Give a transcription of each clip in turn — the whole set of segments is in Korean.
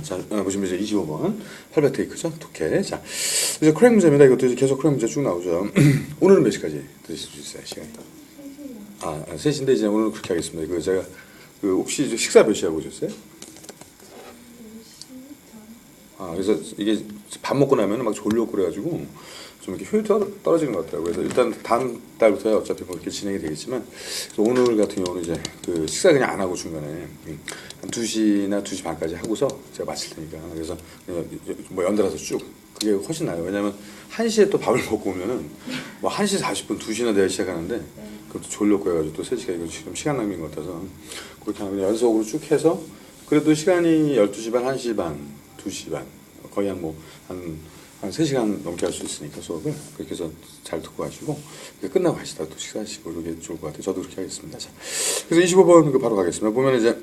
자, 보시면 이제 25번 800 테이크죠. 독해. 자, 이제 크랙 문제입니다. 이것도 이제 계속 크랙 문제 쭉 나오죠. 오늘은 몇 시까지 드실 수 있어요, 시간이? 3시인데 이제 오늘 그렇게 하겠습니다. 그 제가 그 혹시 식사 몇 시에 하고 오셨어요? 그래서 이게 밥 먹고 나면 막 졸려고 그래가지고 좀 이렇게 효율이 떨어지는 것 같더라고요. 그래서 일단 다음 달부터야 어차피 뭐 이렇게 진행이 되겠지만 오늘 같은 경우는 이제 그 식사 그냥 안 하고 중간에 한 2시나 2시 반까지 하고서 제가 마칠 테니까 그래서 그냥 뭐 연달아서 쭉 그게 훨씬 나아요. 왜냐면 1시에 또 밥을 먹고 오면은 뭐 1시 40분 2시나 돼야 시작하는데 그것도 졸려고 해가지고 또 3시간 이거 지금 시간 낭비인 것 같아서 그렇게 하면 연속으로 쭉 해서 그래도 시간이 12시 반, 1시 반, 2시 반 거의 한 3시간 넘게 할 수 있으니까 수업을 그렇게 해서 잘 듣고 가시고 끝나고 가시다 또 식사하시고 이렇게 좋을 것 같아요. 저도 그렇게 하겠습니다. 자, 그래서 25번 바로 가겠습니다. 보면 이제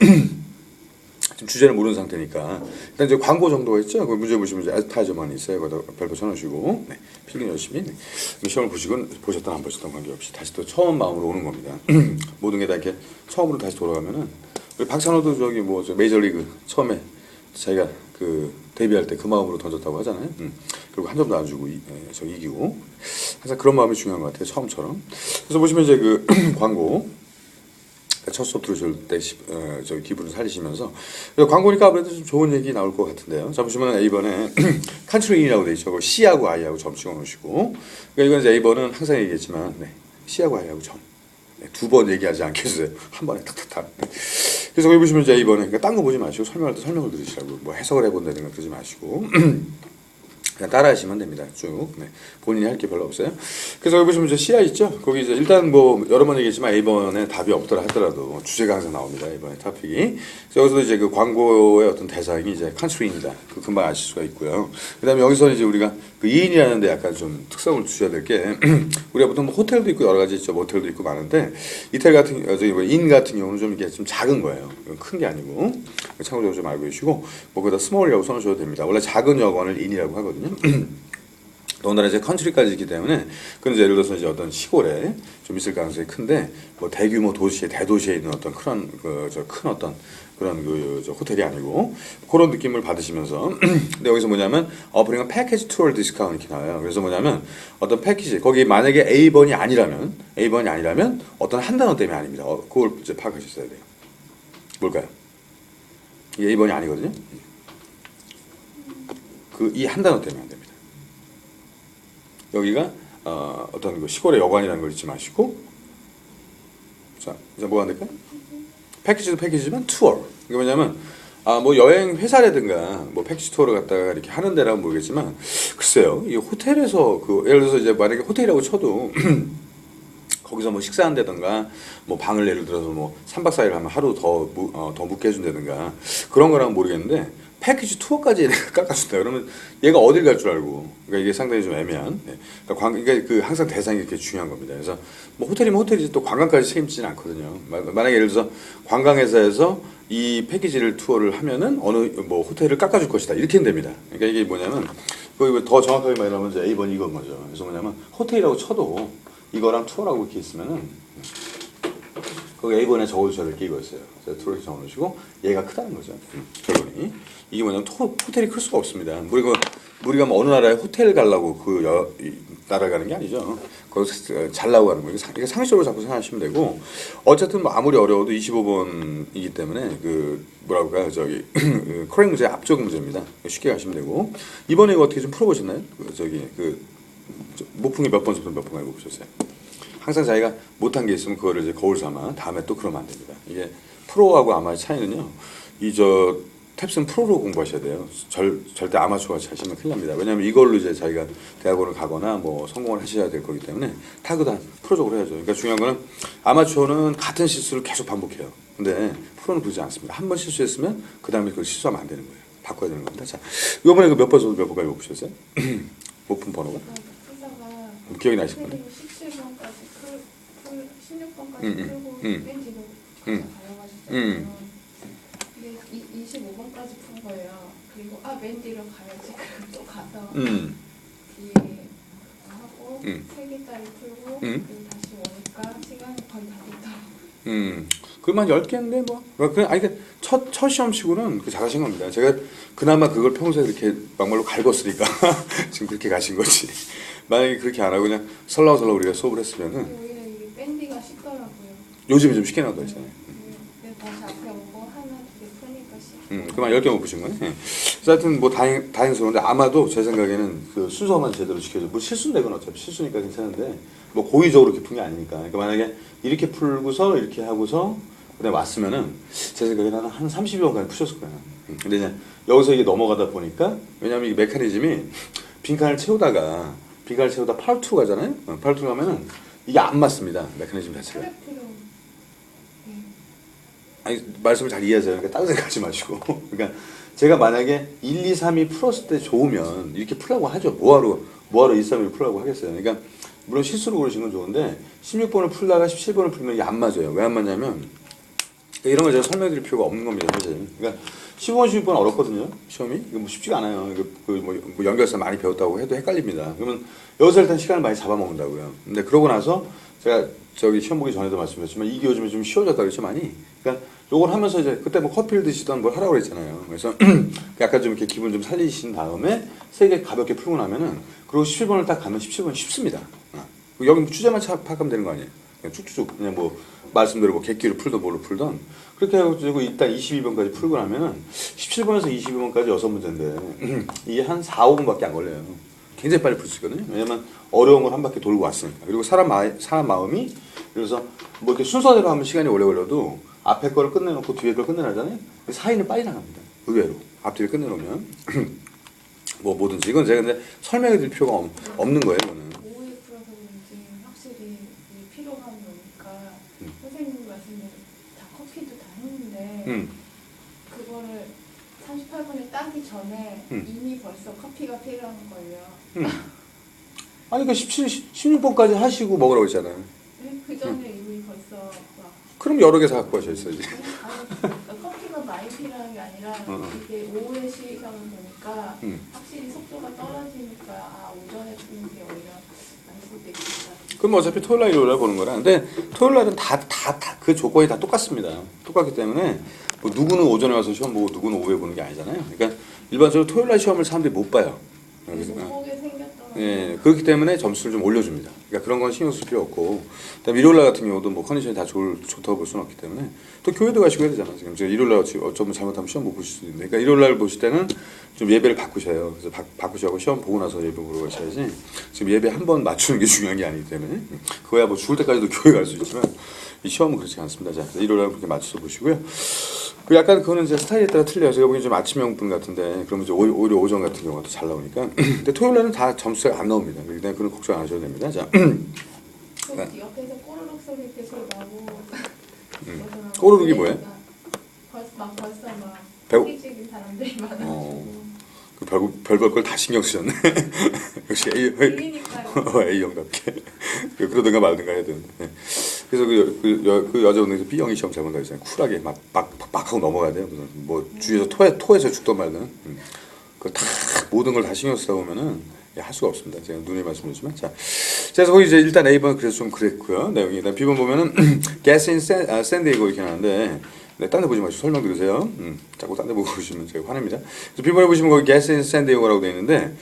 지금 주제를 모르는 상태니까 일단 이제 광고 정도가 있죠. 그 문제 보시면 이제 애드타이저만 있어요. 거기다 별표 쳐놓으시고 필기 열심히 시험을 보셨던 안 보셨던 관계없이 다시 또 처음 마음으로 오는 겁니다. 모든 게 다 이렇게 처음으로 다시 돌아가면은 우리 박찬호도 저기 뭐 메이저리그 처음에 자기가 그 데뷔할 때 그 마음으로 던졌다고 하잖아요. 그리고 한 점도 안 주고 이기고 항상 그런 마음이 중요한 것 같아요. 처음처럼. 그래서 보시면 이제 그 광고 첫 수업 들으실 때 저기 기분을 살리시면서 광고니까 아무래도 좀 좋은 얘기 나올 것 같은데요. 자 보시면 A번에 컨트리인이라고 돼 있죠. C하고 I하고 점 찍어 놓으시고 그러니까 이건 이제 A번은 항상 얘기했지만 C하고 I하고 점 두 번 얘기하지 않게 해주세요. 한 번에 탁탁탁. 그래서 여기 보시면 이제 A번에 그러니까 딴 거 보지 마시고 설명할 때 설명을 들으시라고 뭐 해석을 해본다든가 그러지 마시고 그냥 따라하시면 됩니다. 쭉. 본인이 할 게 별로 없어요. 그래서 여기 보시면 이제 CI 있죠? 거기 이제 일단 뭐 여러 번 얘기했지만 A번에 답이 없더라 하더라도 주제가 항상 나옵니다. A번에 토픽이. 그래서 여기서 이제 그 광고의 어떤 대상이 이제 컨트리입니다. 그 금방 아실 수가 있고요. 그 다음에 여기서 이제 우리가 그 2인이라는 데 약간 좀 특성을 주셔야 될 게 우리가 보통 뭐 호텔도 있고 여러 가지 있죠. 모텔도 있고 많은데 이텔 같은 저기 뭐 인 같은 경우는 좀 이게 좀 작은 거예요. 큰 게 아니고 참고적으로 좀 알고 계시고 뭐 거기다 스몰이라고 써놓으셔도 됩니다. 원래 작은 여관을 인이라고 하거든요. 더군다나 이제 컨트리까지 있기 때문에 그런 예를 들어서 이제 어떤 시골에 좀 있을 가능성이 큰데 뭐 대규모 도시에 대도시에 있는 어떤 큰 어떤 그런 저 호텔이 아니고 그런 느낌을 받으시면서 근데 여기서 뭐냐면 어플링은 패키지 투어 디스카운트 이렇게 나와요. 그래서 뭐냐면 어떤 패키지 거기 만약에 A번이 아니라면 어떤 한 단어 때문에 아닙니다. 그걸 이제 파악하셨어야 돼요. 뭘까요? 이게 A번이 아니거든요. 그 이 한 단어 때문에 안 됩니다. 여기가 어떤 그 시골의 여관이라는 걸 잊지 마시고 자 이제 뭐가 안 될까요? 패키지도 패키지지만 투어 이게 뭐냐면 뭐 여행 회사라든가 뭐 패키지 투어를 갖다가 이렇게 하는 데라면 모르겠지만 글쎄요 이 호텔에서 그 예를 들어서 이제 만약에 호텔이라고 쳐도 거기서 뭐 식사한다든가 뭐 방을 예를 들어서 뭐 3박 4일 하면 하루 더 묵게 해준다든가 그런 거라면 모르겠는데 패키지 투어까지 깎아준다 그러면 얘가 어딜 갈 줄 알고 그러니까 이게 상당히 좀 애매한 그러니까 그 항상 대상이 이렇게 중요한 겁니다. 그래서 뭐 호텔이면 호텔이지 또 관광까지 책임지진 않거든요. 만약에 예를 들어서 관광회사에서 이 패키지를 투어를 하면은 어느 뭐 호텔을 깎아줄 것이다 이렇게 됩니다. 그러니까 이게 뭐냐면 더 정확하게 말하면 이제 A번 이건 거죠. 그래서 뭐냐면 호텔이라고 쳐도 이거랑 투어라고 이렇게 있으면은 거기 A번에 적어주셔야 될 게 이거였어요. 그래서 투어를 적어놓으시고 얘가 크다는 거죠. 결론이 이게 뭐냐면 호텔이 클 수가 없습니다. 우리가 뭐 어느 나라에 호텔 가려고 나라 가는 게 아니죠. 거기서 잘라고 가는 거예요. 이게 상식적으로 자꾸 생각하시면 되고 어쨌든 뭐 아무리 어려워도 25번이기 때문에 그 뭐라고 할까요? 저기 크랙 문제 앞쪽 문제입니다. 쉽게 가시면 되고 이번에 이거 어떻게 좀 풀어보셨나요? 모풍이 몇 번부터 몇 번 알고 보셨어요? 항상 자기가 못한 게 있으면 그거를 이제 거울 삼아 다음에 또 그러면 안 됩니다. 이게 프로하고 아마의 차이는요. 탭슨 프로로 공부하셔야 돼요. 절대 아마추어가 하시면 큰일 납니다. 왜냐하면 이걸로 이제 자기가 대학원을 가거나 뭐 성공을 하셔야 될 거기 때문에 타그다 프로적으로 해야죠. 그러니까 중요한 거는 아마추어는 같은 실수를 계속 반복해요. 근데 프로는 그러지 않습니다. 한 번 실수했으면 그 다음에 그걸 실수하면 안 되는 거예요. 바꿔야 되는 겁니다. 자, 이번에 그 몇 번 정도 몇 번까지 못 보셨어요? 오픈 번호가? 기억이 나실 건데. 17번까지 16번까지 풀고 맨 뒤로 가려가지고 25번까지 푼 거예요. 그리고 맨 뒤로 가야지. 그럼 또 가서 뒤에 하고 3개짜리 풀고 그리고 다시 오니까 시간이 거의 다 됐다. 그만 10개인데 뭐. 그냥 아니 첫 시험치고는 그 잘하신 겁니다. 제가 그나마 그걸 평소에 이렇게 막말로 갈궜으니까 지금 그렇게 가신 거지. 만약에 그렇게 안 하고 그냥 설라설라 우리가 수업을 했으면은 오히려 이게 밴디가 쉽더라고요. 요즘에 좀 쉽게 나온다 했잖아요. 다시 앞에 오고 하나 두개 푸니까 쉽고. 그만 10개 못 보신 거네. 예. 그래서 하여튼 뭐 다행스러운데 아마도 제 생각에는 그 순서만 제대로 지켜줘. 뭐 실수인데 그건 어차피 실수니까 괜찮은데 뭐 고의적으로 이렇게 푼 게 아니니까. 그러니까 만약에 이렇게 풀고서 이렇게 하고서 그다음에 왔으면은 제 생각에는 한 30여 번까지 푸셨을 거예요. 근데 이제 여기서 이게 넘어가다 보니까 왜냐면 이게 메커니즘이 빈칸을 채우다가 파트2 가잖아요. 파트2 가면은 이게 안 맞습니다. 메커니즘 자체가. 트랙트로. 아니 말씀을 잘 이해하세요. 그러니까 다른 생각하지 마시고. 그러니까 제가 만약에 1, 2, 3이 풀었을 때 좋으면 이렇게 풀라고 하죠. 뭐하러 1, 3을 풀라고 하겠어요. 그러니까 물론 실수로 그러시는 건 좋은데 16번을 풀다가 17번을 풀면 이게 안 맞아요. 왜 안 맞냐면 이런 걸 제가 설명드릴 필요가 없는 겁니다. 사실. 그러니까 15번, 16번 어렵거든요. 시험이. 이거 뭐 쉽지가 않아요. 이거 뭐 연결선 많이 배웠다고 해도 헷갈립니다. 그러면 여기서 일단 시간을 많이 잡아먹는다고요. 근데 그러고 나서 제가 저기 시험 보기 전에도 말씀드렸지만 이게 요즘에 좀 쉬워졌다 그랬죠 많이. 그러니까 요걸 하면서 이제 그때 뭐 커피를 드시던 뭘 하라고 그랬잖아요. 그래서 약간 좀 이렇게 기분 좀 살리신 다음에 세 개 가볍게 풀고 나면은 그리고 17번을 딱 가면 17번 쉽습니다. 여기 주제만 파악하면 되는 거 아니에요. 그냥 쭉쭉쭉 그냥 뭐 말씀대로 뭐 객기를 풀던 뭘로 풀던 그렇게 해가지고 일단 22번까지 풀고 나면은 17번에서 22번까지 6문제인데 이게 한 4, 5분밖에 안 걸려요. 굉장히 빨리 풀 수 있거든요. 왜냐면 어려운 걸 한 바퀴 돌고 왔으니까. 그리고 사람 마음이 그래서 뭐 이렇게 순서대로 하면 시간이 오래 걸려도 앞에 거를 끝내놓고 뒤에 걸 끝내놔잖아요. 사이는 빨리 나갑니다. 의외로 앞뒤를 끝내놓으면 뭐 뭐든지 이건 제가 근데 설명해 드릴 필요가 없는 거예요. 이거는. 오후에 풀어서 그런지 확실히 이 피로감이 오니까 선생님 말씀대로 다 커피도 다 했는데 그거를 38분에 따기 전에 이미 벌써 커피가 필요한 거예요. 아니 그러니까 16번까지 하시고 먹으라고 했잖아요. 그 전에 이미 벌써 막 그럼 여러 개 사갖고 하셨어야지. 커피가 많이 필요한 게 아니라 이게 오후에 시험을 보니까 확실히 속도가 떨어지니까 아 오전에 푸는 게 오히려 안 수도 있겠다. 그럼 어차피 토요일날 일요일날 보는 거라. 근데 토요일날은 다 그 조건이 다 똑같습니다. 똑같기 때문에 뭐 누구는 오전에 와서 시험 보고 누구는 오후에 보는 게 아니잖아요. 그러니까 일반적으로 토요일날 시험을 사람들이 못 봐요. 못 보게 생겼더라고요. 예, 그렇기 때문에 점수를 좀 올려줍니다. 그러니까 그런 건 신경 쓸 필요 없고, 그다음 일요일날 같은 경우도 뭐 컨디션이 다 좋다고 볼 수는 없기 때문에 또 교회도 가시고 해야 되잖아요. 지금 제가 일요일날 어쩌면 잘못하면 시험 못 보실 수도 있는데, 그러니까 일요일날 보실 때는 좀 예배를 바꾸셔요. 그래서 바꾸셔고 시험 보고 나서 예배 보러 가셔야지. 지금 예배 한 번 맞추는 게 중요한 게 아니기 때문에 그거야 뭐 죽을 때까지도 교회 갈 수 있지만 이 시험은 그렇지 않습니다. 자, 일요일날 그렇게 맞춰서 보시고요. 그 약간 그거는 이제 스타일에 따라 틀려요. 제가 보기엔 좀 아침형 분 같은데, 그러면 이제 오히려 오전 같은 경우가 더 잘 나오니까. 근데 토요일날은 다 점수가 안 나옵니다. 그렇기 때문에 그런 걱정 안 하셔도 됩니다. 자. 옆에서 꼬르륵 소리 계속 나고. 꼬르륵이 뭐예요? 벌써 막 배우- 회의적인 사람들이 많아가지고. 그 별걸 걸 다 신경 쓰셨네. 역시 들리니까요. A형답게. 그러든가 말든가 해야 되는데. 그래서 그 여자분들이 B형이 시험 잘 본다고 했잖아요. 쿨하게 막 하고 넘어가야 돼요. 무슨 뭐 주위에서 토해서 죽던 말든. 다 모든 걸 다 신경 쓰다 보면은 할 수가 없습니다. 제가 눈에 말씀드렸지만. 자, 그래서 거기 이제 일단 A번 그래서 좀 그랬고요. 내용이. B번 보면은 Gas in 샌디에고 이렇게 나왔는데, 네, 딴 데 보지 마시고 설명 들으세요. 자꾸 딴 데 보고 보시면 제가 화냅니다. 그래서 B번에 보시면 거기 Gas in 샌디에고라고 되어 있는데,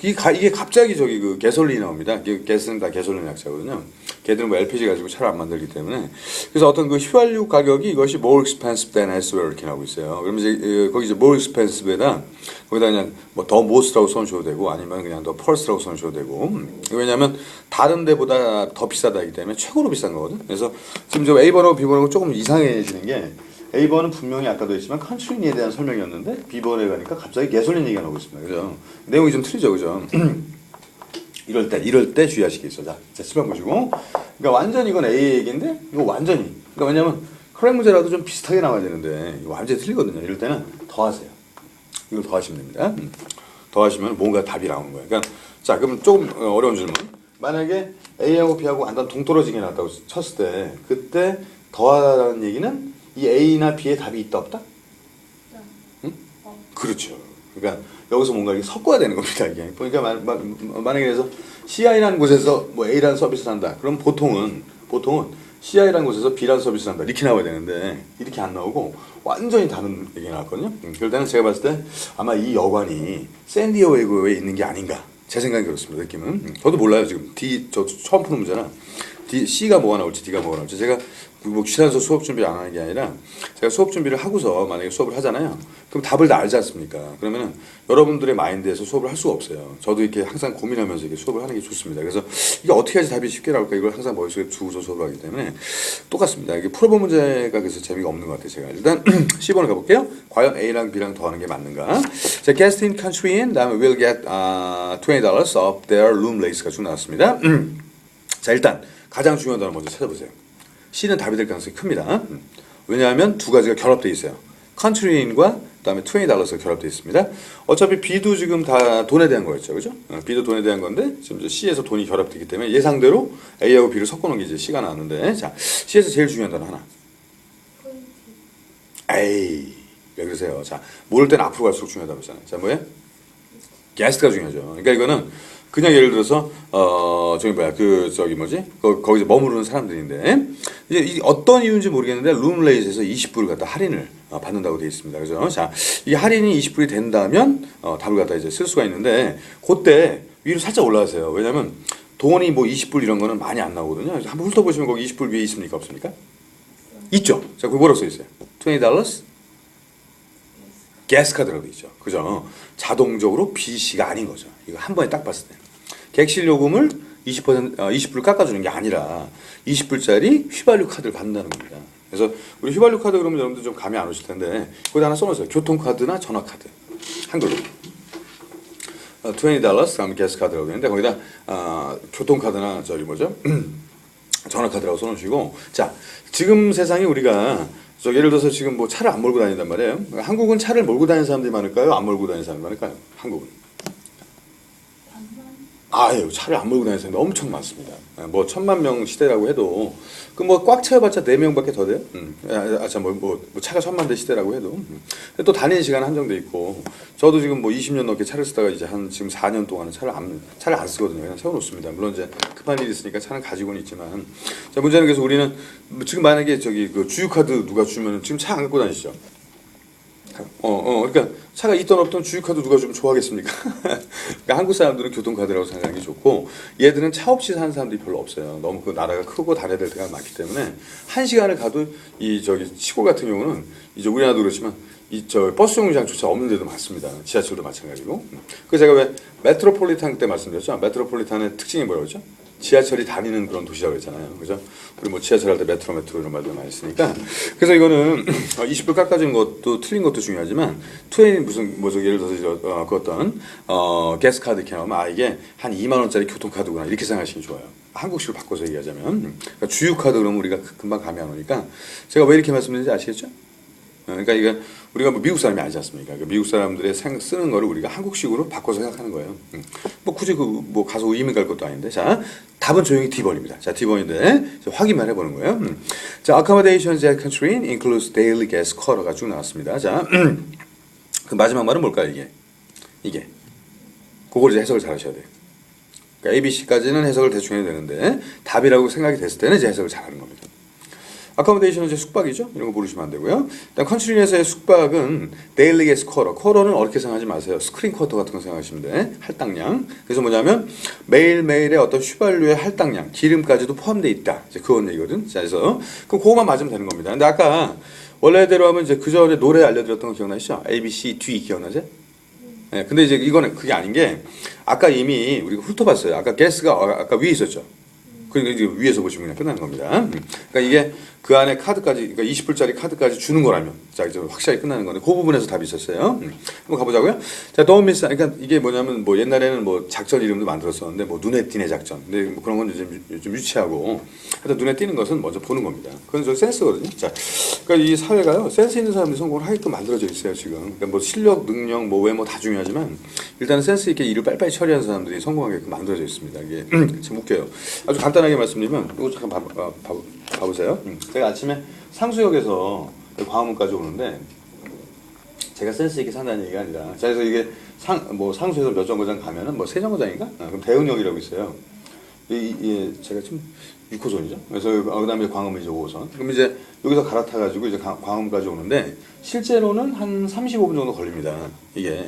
이게 갑자기 저기 그 개솔린이 나옵니다. 가스는 다 개솔린 약자거든요. 걔들은 뭐 LPG 가지고 차를 안 만들기 때문에. 그래서 어떤 그 휘발유 가격이 이것이 more expensive than elsewhere 이렇게 나오고 있어요. 그러면 이제 거기 이제 more expensive에다 거기다 그냥 뭐 더 most라고 써주셔도 되고 아니면 그냥 더 purse라고 써주셔도 되고. 왜냐하면 다른 데보다 더 비싸다기 때문에 최고로 비싼 거거든. 그래서 지금 저 A번하고 B번하고 조금 이상해지는 게 A번은 분명히 아까도 했지만 컨트리니에 대한 설명이었는데 B번에 가니까 갑자기 개솔린 얘기가 나오고 있습니다. 그죠? 내용이 좀 틀리죠. 그죠? 이럴 때 주의하시기 있어. 자, 7번 보시고. 그러니까 완전히 이건 A 얘기인데 이거 완전히. 그러니까 왜냐면 커렉 문제라도 좀 비슷하게 나와야 되는데 이거 완전히 틀리거든요. 이럴 때는 더하세요. 이걸 더하시면 됩니다. 더하시면 뭔가 답이 나오는 거예요. 그러니까 자, 그럼 조금 어려운 질문. 만약에 A하고 B하고 완전 동떨어지게 나왔다고 쳤을 때 그때 더하라는 얘기는 이 A나 B의 답이 있다 없다? 응? 그렇죠. 그러니까 여기서 뭔가 이렇게 섞어야 되는 겁니다. 이게 그러니까 만약에 그래서 CI라는 곳에서 뭐 A라는 서비스를 한다. 그럼 보통은 CI라는 곳에서 B라는 서비스를 한다. 이렇게 나와야 되는데 이렇게 안 나오고 완전히 다른 얘기가 나왔거든요. 그럴 때는 제가 봤을 때 아마 이 여관이 샌디에고에 있는 게 아닌가. 제 생각이 그렇습니다. 느낌은. 저도 몰라요. 지금 저 처음 푸는 문제나 C가 뭐가 나올지 D가 뭐가 나올지 제가 뭐 귀찮아서 수업 준비 안 하는 게 아니라 제가 수업 준비를 하고서 만약에 수업을 하잖아요. 그럼 답을 다 알지 않습니까? 그러면은 여러분들의 마인드에서 수업을 할 수가 없어요. 저도 이렇게 항상 고민하면서 이렇게 수업을 하는 게 좋습니다. 그래서 이게 어떻게 해야지 답이 쉽게 나올까 이걸 항상 머릿속에 두고서 수업을 하기 때문에 똑같습니다. 이게 풀어본 문제가 그래서 재미가 없는 것 같아요. 제가 일단 10번을 가볼게요. 과연 A랑 B랑 더하는 게 맞는가? 자, guest in country in 다음에 will get $20 of their room rate가 쭉 나왔습니다. 자, 일단 가장 중요한 단어 먼저 찾아보세요. C는 답이 될 가능성이 큽니다. 왜냐하면 두 가지가 결합되어 있어요. country in과 그다음에 $20가 결합되어 있습니다. 어차피 B도 지금 다 돈에 대한 거였죠, 그죠? B도 돈에 대한 건데 지금 C에서 돈이 결합되기 때문에 예상대로 A하고 B를 섞어놓은 게 이제 C가 나왔는데, 자, C에서 제일 중요한 단어 하나. 에이, 왜 그러세요? 자, 모를 때는 앞으로 갈수록 중요하다고 했잖아요. 자, 뭐예요? 게스트가 중요하죠. 그러니까 이거는 그냥 예를 들어서 거기서 머무르는 사람들인데 이제 어떤 이유인지 모르겠는데 룸레이트에서 20불을 갖다 할인을 받는다고 되어 있습니다. 그죠? 자, 이 할인이 20불이 된다면 답을 갖다 이제 쓸 수가 있는데 그때 위로 살짝 올라가세요. 왜냐면 돈이 뭐 20불 이런 거는 많이 안 나오거든요. 한번 훑어보시면 거기 20불 위에 있습니까? 없습니까? 있죠. 자, 그거 뭐라고 써 있어요? $20 게스 카드라고 있죠. 그죠? 자동적으로 BC가 아닌 거죠. 이거 한 번에 딱 봤을 때. 객실 요금을 20불 깎아주는 게 아니라 20불짜리 휘발유 카드를 받는다는 겁니다. 그래서 우리 휘발유 카드 그러면 여러분들 좀 감이 안 오실 텐데 거기다 하나 써놓으세요. 교통카드나 전화카드. 한글로. $20 다음에 게스 카드라고 했는데 거기다 교통카드나 전화카드라고 써놓으시고, 자, 지금 세상에 우리가 예를 들어서 지금 뭐 차를 안 몰고 다닌단 말이에요. 한국은 차를 몰고 다니는 사람들이 많을까요? 안 몰고 다니는 사람들이 많을까요? 한국은. 아유, 차를 안 몰고 다니는 사람이 엄청 많습니다. 뭐 1000만 명 시대라고 해도 그 뭐 꽉 채워봤자 4명밖에 더 돼요. 뭐 차가 1000만 대 시대라고 해도 또 다니는 시간은 한정돼 있고, 저도 지금 뭐 20년 넘게 차를 쓰다가 이제 지금 4년 동안은 차를 안 쓰거든요. 그냥 세워놓습니다. 물론 이제 급한 일이 있으니까 차는 가지고는 있지만, 자, 문제는 그래서 우리는 지금 만약에 그 주유카드 누가 주면은 지금 차 안 갖고 다니시죠? 그러니까 차가 있던 없던 주유카드 누가 좀 좋아하겠습니까? 그러니까 한국 사람들은 교통카드라고 생각하는 게 좋고, 얘들은 차 없이 사는 사람들이 별로 없어요. 너무 그 나라가 크고 다녀야 될 때가 많기 때문에 1시간을 가도 시골 같은 경우는 이제 우리나라도 그렇지만 버스 정류장조차 없는 데도 많습니다. 지하철도 마찬가지고. 그래서 제가 왜 메트로폴리탄 때 말씀드렸죠? 메트로폴리탄의 특징이 뭐라고 했죠? 지하철이 다니는 그런 도시라고 했잖아요. 그죠? 우리 뭐 지하철 할 때 메트로 이런 말들 많이 쓰니까. 그래서 이거는 20불 깎아주는 것도 틀린 것도 중요하지만, 예를 들어서 그 어떤 게스 카드 이렇게 나오면 이게 한 2만 원짜리 교통카드구나 이렇게 생각하시면 좋아요. 한국식으로 바꿔서 얘기하자면. 그러니까 주유카드 그러면 우리가 금방 감이 안 오니까 제가 왜 이렇게 말씀드리는지 아시겠죠? 그러니까 이게 우리가 뭐 미국 사람이 아니지 않습니까? 그러니까 미국 사람들의 쓰는 거를 우리가 한국식으로 바꿔서 생각하는 거예요. 뭐 굳이 뭐 가서 이민 갈 것도 아닌데. 자, 답은 조용히 D번입니다. 자, D번인데 확인만 해보는 거예요. 자, accommodations at country includes daily gas quarter가 쭉 나왔습니다. 자, 그 마지막 말은 뭘까요? 이게 그걸 이제 해석을 잘 하셔야 돼요. 그러니까 A, B, C까지는 해석을 대충 해야 되는데 답이라고 생각이 됐을 때는 이제 해석을 잘 하는 겁니다. accommodation은 이제 숙박이죠. 이런 거 모르시면 안 되고요. 일단 컨트리에서의 숙박은 데일리 게스 쿼터는 어렵게 생각하지 마세요. 스크린 쿼터 같은 거 생각하시면 돼. 할당량. 그래서 뭐냐면 매일매일의 어떤 휘발유의 할당량, 기름까지도 포함되어 있다. 이제 그건 얘기거든. 자, 그래서 그럼 그거만 맞으면 되는 겁니다. 근데 아까 원래대로 하면 이제 그 전에 노래 알려드렸던 거 기억나시죠? A, B, C, D 기억나죠? 네, 근데 이제 이거는 그게 아닌 게 아까 이미 우리가 훑어봤어요. 아까 게스가 아까 위에 있었죠. 그러니까 이제 위에서 보시면 그냥 끝나는 겁니다. 그러니까 이게 그 안에 카드까지, 그러니까 20불짜리 카드까지 주는 거라면, 자, 이제 확실하게 끝나는 건데, 그 부분에서 답이 있었어요. 한번 가보자고요. 자, don't miss, 그러니까 이게 뭐냐면, 뭐 옛날에는 뭐 작전 이름도 만들었었는데, 뭐 눈에 띄네 작전. 근데 뭐 그런 건 좀 유치하고, 하여튼 눈에 띄는 것은 먼저 보는 겁니다. 그건 저 센스거든요. 자, 그러니까 이 사회가요, 센스 있는 사람들이 성공을 하게끔 만들어져 있어요, 지금. 그러니까 뭐 실력, 능력, 뭐 외모 다 중요하지만, 일단은 센스 있게 일을 빨리빨리 처리하는 사람들이 성공하게끔 만들어져 있습니다. 이게 참 웃겨요. 아주 간단하게 말씀드리면, 이거 잠깐 봐보세요. 제가 아침에 상수역에서 광화문까지 오는데 제가 센스 있게 산다는 얘기가 아니라, 자, 그래서 이게 상수에서 몇 정거장 가면은 뭐 세 정거장인가? 그럼 대흥역이라고 있어요. 제가 좀 6호선이죠. 그래서 그다음에 광음이 이제 5호선. 그럼 이제 여기서 갈아타가지고 이제 광음까지 오는데 실제로는 한 35분 정도 걸립니다. 이게.